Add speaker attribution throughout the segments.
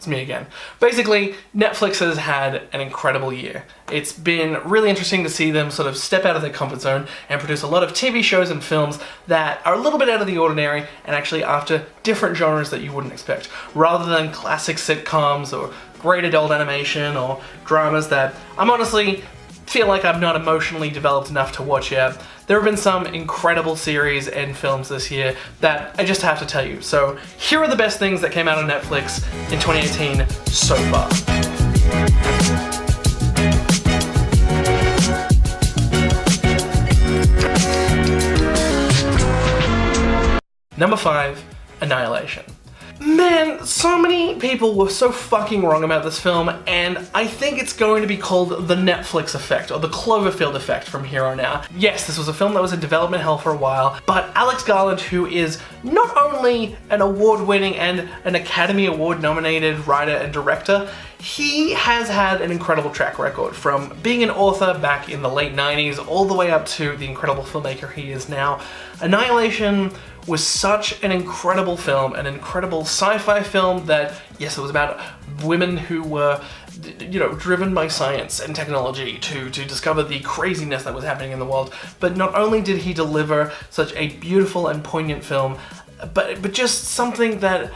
Speaker 1: It's me again. Basically, Netflix has had an incredible year. It's been really interesting to see them sort of step out of their comfort zone and produce a lot of TV shows and films that are a little bit out of the ordinary and actually after different genres that you wouldn't expect, rather than classic sitcoms or great adult animation or dramas that I'm honestly feel like I'm not emotionally developed enough to watch yet. There have been some incredible series and films this year that I just have to tell you. So here are the best things that came out on Netflix in 2018 so far. Number 5, Annihilation. Man, so many people were so fucking wrong about this film, and I think it's going to be called the Netflix effect, or the Cloverfield effect from here on out. Yes, this was a film that was in development hell for a while, but Alex Garland, who is not only an award-winning and an Academy Award-nominated writer and director, he has had an incredible track record, from being an author back in the late 90s all the way up to the incredible filmmaker he is now. Annihilation was such an incredible film, an incredible sci-fi film that, yes, it was about women who were, driven by science and technology to discover the craziness that was happening in the world. But not only did he deliver such a beautiful and poignant film, but just something that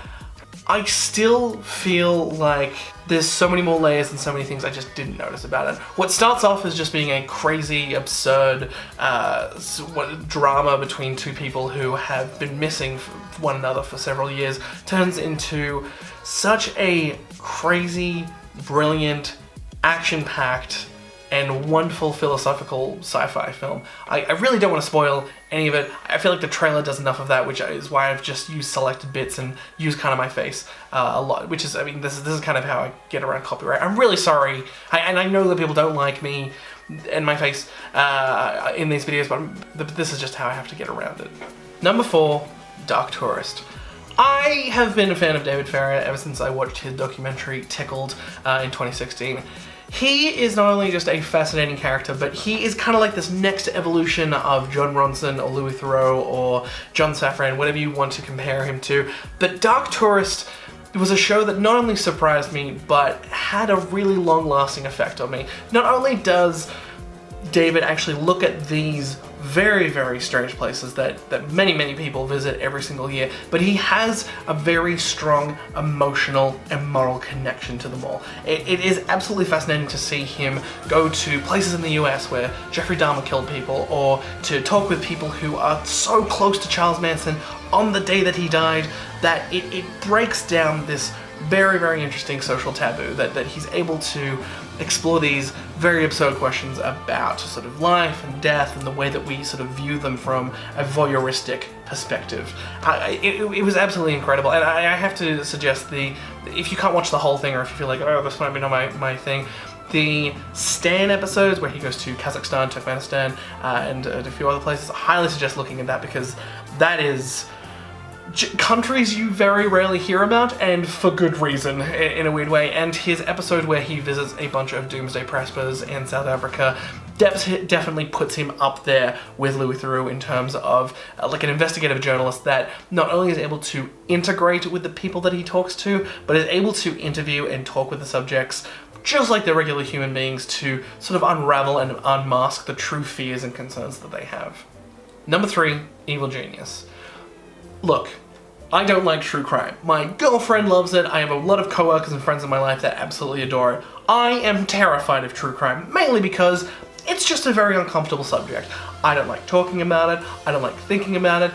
Speaker 1: I still feel like there's so many more layers and so many things I just didn't notice about it. What starts off as just being a crazy, absurd drama between two people who have been missing one another for several years turns into such a crazy, brilliant, action-packed, and wonderful philosophical sci-fi film. I really don't want to spoil any of it. I feel like the trailer does enough of that, which is why I've just used selected bits and used kind of my face a lot, which is, this is kind of how I get around copyright. I'm really sorry, and I know that people don't like me and my face in these videos, but this is just how I have to get around it. Number 4, Dark Tourist. I have been a fan of David Farrar ever since I watched his documentary Tickled in 2016. He is not only just a fascinating character, but he is kind of like this next evolution of Jon Ronson or Louis Theroux or John Safran, whatever you want to compare him to. But Dark Tourist was a show that not only surprised me, but had a really long-lasting effect on me. Not only does David actually look at these very, very strange places that many, many people visit every single year, but he has a very strong emotional and moral connection to them all. It is absolutely fascinating to see him go to places in the US where Jeffrey Dahmer killed people, or to talk with people who are so close to Charles Manson on the day that he died, that it breaks down this very, very interesting social taboo that he's able to explore these very absurd questions about sort of life and death and the way that we sort of view them from a voyeuristic perspective. It was absolutely incredible, and I have to suggest if you can't watch the whole thing, or if you feel like, oh, this might be not my thing, the Stan episodes where he goes to Kazakhstan, Turkmenistan, and a few other places, I highly suggest looking at that, because that is countries you very rarely hear about, and for good reason, in a weird way. And his episode where he visits a bunch of doomsday preppers in South Africa definitely puts him up there with Louis Theroux in terms of like an investigative journalist that not only is able to integrate with the people that he talks to, but is able to interview and talk with the subjects just like they're regular human beings, to sort of unravel and unmask the true fears and concerns that they have. Number 3, Evil Genius. Look, I don't like true crime. My girlfriend loves it. I have a lot of coworkers and friends in my life that absolutely adore it. I am terrified of true crime, mainly because it's just a very uncomfortable subject. I don't like talking about it. I don't like thinking about it.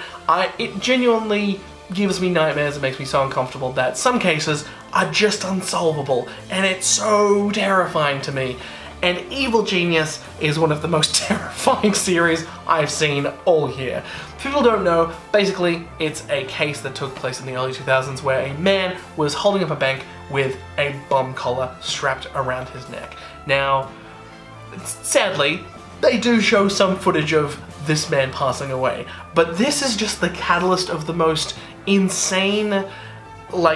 Speaker 1: It genuinely gives me nightmares. It makes me so uncomfortable that some cases are just unsolvable, and it's so terrifying to me. And Evil Genius is one of the most terrifying series I've seen all year. If people don't know, basically it's a case that took place in the early 2000s where a man was holding up a bank with a bomb collar strapped around his neck. Now, sadly, they do show some footage of this man passing away, but this is just the catalyst of the most insane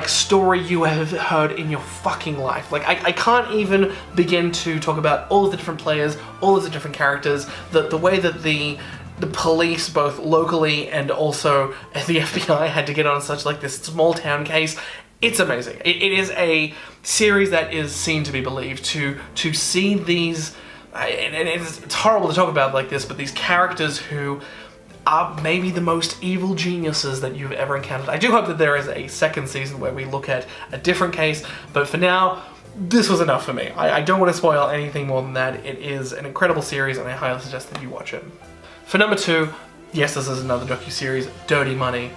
Speaker 1: story you have heard in your fucking life. I can't even begin to talk about all of the different players, all of the different characters, the way that the police, both locally and also the FBI, had to get on such this small town case. It's amazing. It is a series that is seen to be believed. To see these, and it's horrible to talk about like this, but these characters who are maybe the most evil geniuses that you've ever encountered. I do hope that there is a second season where we look at a different case, but for now, this was enough for me. I don't want to spoil anything more than that. It is an incredible series, and I highly suggest that you watch it. For number 2, yes, this is another docu-series, Dirty Money.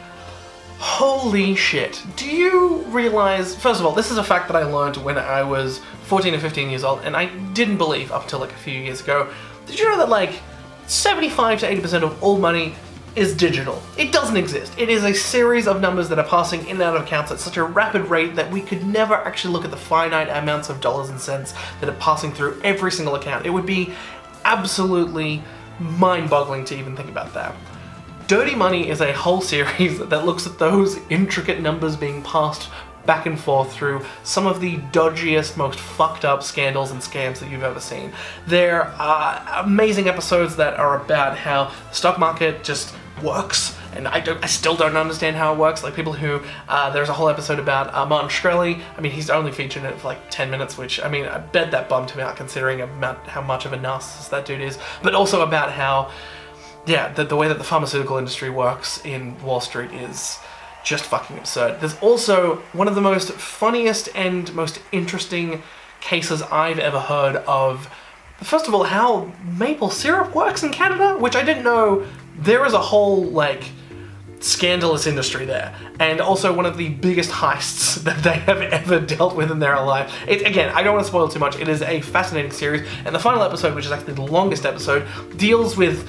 Speaker 1: Holy shit. Do you realize, first of all, this is a fact that I learned when I was 14 or 15 years old, and I didn't believe up until like a few years ago. Did you know that like 75 to 80% of all money is digital? It doesn't exist. It is a series of numbers that are passing in and out of accounts at such a rapid rate that we could never actually look at the finite amounts of dollars and cents that are passing through every single account. It would be absolutely mind-boggling to even think about that. Dirty Money is a whole series that looks at those intricate numbers being passed back and forth through some of the dodgiest, most fucked up scandals and scams that you've ever seen. There are amazing episodes that are about how the stock market just works, and I still don't understand how it works. Like people who, there's a whole episode about Martin Shkreli. I mean, he's only featured in it for like 10 minutes, which, I mean, I bet that bummed him out considering how much of a narcissist that dude is. But also about how, yeah, the way that the pharmaceutical industry works in Wall Street is just fucking absurd. There's also one of the most funniest and most interesting cases I've ever heard of, first of all, how maple syrup works in Canada, which I didn't know. There is a whole, like, scandalous industry there, and also one of the biggest heists that they have ever dealt with in their life. Again, I don't want to spoil too much. It is a fascinating series, and the final episode, which is actually the longest episode, deals with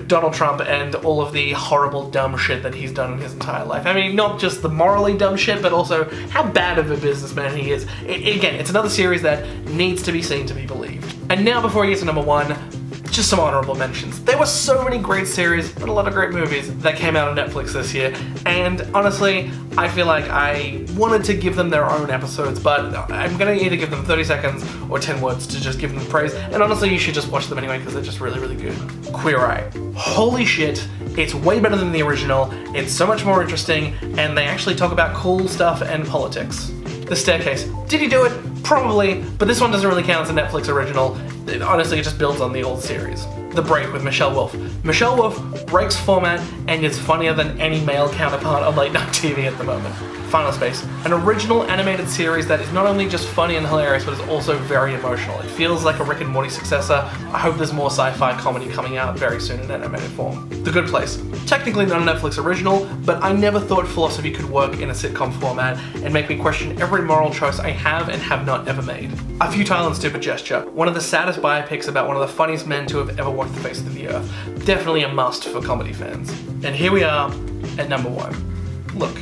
Speaker 1: Donald Trump and all of the horrible dumb shit that he's done in his entire life. I mean, not just the morally dumb shit, but also how bad of a businessman he is. Again, it's another series that needs to be seen to be believed. And now, before we get to number 1, just some honorable mentions. There were so many great series and a lot of great movies that came out on Netflix this year, and honestly, I feel like I wanted to give them their own episodes, but I'm gonna either give them 30 seconds or 10 words to just give them praise, and honestly, you should just watch them anyway because they're just really, really good. Queer Eye. Holy shit, it's way better than the original, it's so much more interesting, and they actually talk about cool stuff and politics. The Staircase. Did he do it? Probably, but this one doesn't really count as a Netflix original. Honestly, it just builds on the old series. The Break with Michelle Wolf. Michelle Wolf breaks format and is funnier than any male counterpart on late night TV at the moment. Final Space. An original animated series that is not only just funny and hilarious, but is also very emotional. It feels like a Rick and Morty successor. I hope there's more sci-fi comedy coming out very soon in animated form. The Good Place. Technically not a Netflix original, but I never thought philosophy could work in a sitcom format and make me question every moral choice I have and have not ever made. A Futile and Stupid Gesture. One of the saddest biopics about one of the funniest men to have ever walked the face of the earth. Definitely a must for comedy fans. And here we are at number 1. Look,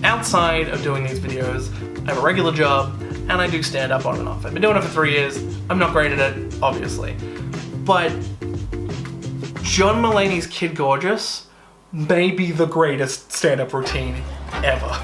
Speaker 1: outside of doing these videos, I have a regular job and I do stand up on and off. I've been doing it for 3 years. I'm not great at it, obviously. But John Mulaney's Kid Gorgeous may be the greatest stand-up routine ever.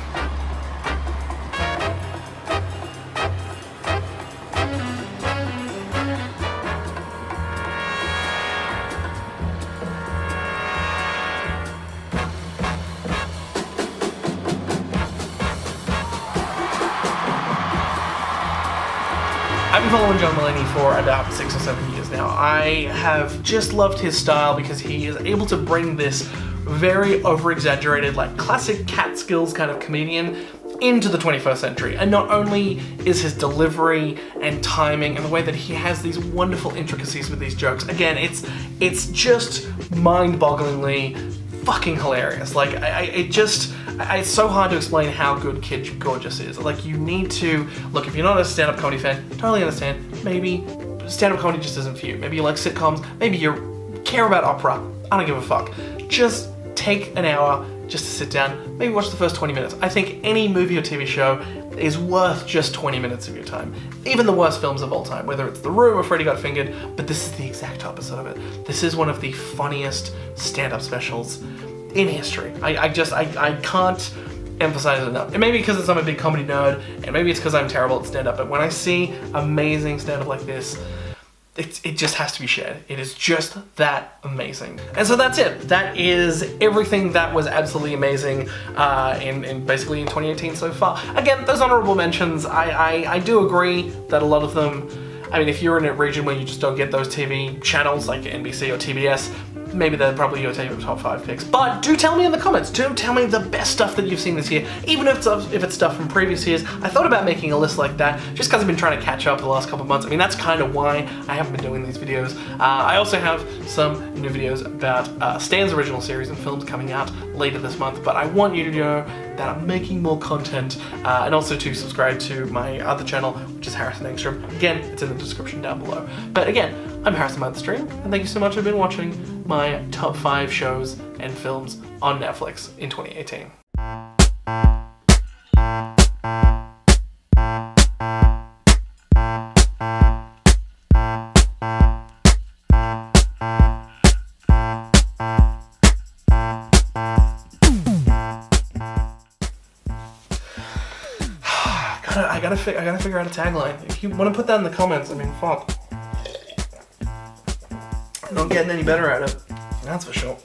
Speaker 1: I've been following John Mulaney for about 6 or 7 years now. I have just loved his style because he is able to bring this very over-exaggerated, like classic Catskills kind of comedian into the 21st century. And not only is his delivery and timing and the way that he has these wonderful intricacies with these jokes, again, it's just mind-bogglingly fucking hilarious. Like, it's so hard to explain how good Kid Gorgeous is. Like, you need to, look, if you're not a stand-up comedy fan, totally understand. Maybe stand-up comedy just isn't for you. Maybe you like sitcoms, maybe you care about opera. I don't give a fuck. Just take an hour just to sit down, maybe watch the first 20 minutes. I think any movie or TV show is worth just 20 minutes of your time. Even the worst films of all time, whether it's The Room or Freddy Got Fingered, but this is the exact opposite of it. This is one of the funniest stand-up specials in history. I can't emphasize it enough. It may be because I'm a big comedy nerd, and maybe it's because I'm terrible at stand-up, but when I see amazing stand-up like this, it just has to be shared. It is just that amazing. And so that's it. That is everything that was absolutely amazing in basically in 2018 so far. Again, those honorable mentions, I do agree that a lot of them, I mean, if you're in a region where you just don't get those TV channels like NBC or TBS, maybe they're probably your top 5 picks. But do tell me in the comments. Do tell me the best stuff that you've seen this year, even if it's stuff from previous years. I thought about making a list like that just because I've been trying to catch up the last couple of months. I mean, that's kind of why I haven't been doing these videos. I also have some new videos about Stan's original series and films coming out later this month, but I want you to know that I'm making more content, and also to subscribe to my other channel, which is Harrison Engstrom. Again, it's in the description down below. But again, I'm Harrison by the Stream, and thank you so much for watching my top 5 shows and films on Netflix in 2018. I gotta figure out a tagline. If you want to put that in the comments, I mean, fuck. I'm not getting any better at it. That's for sure.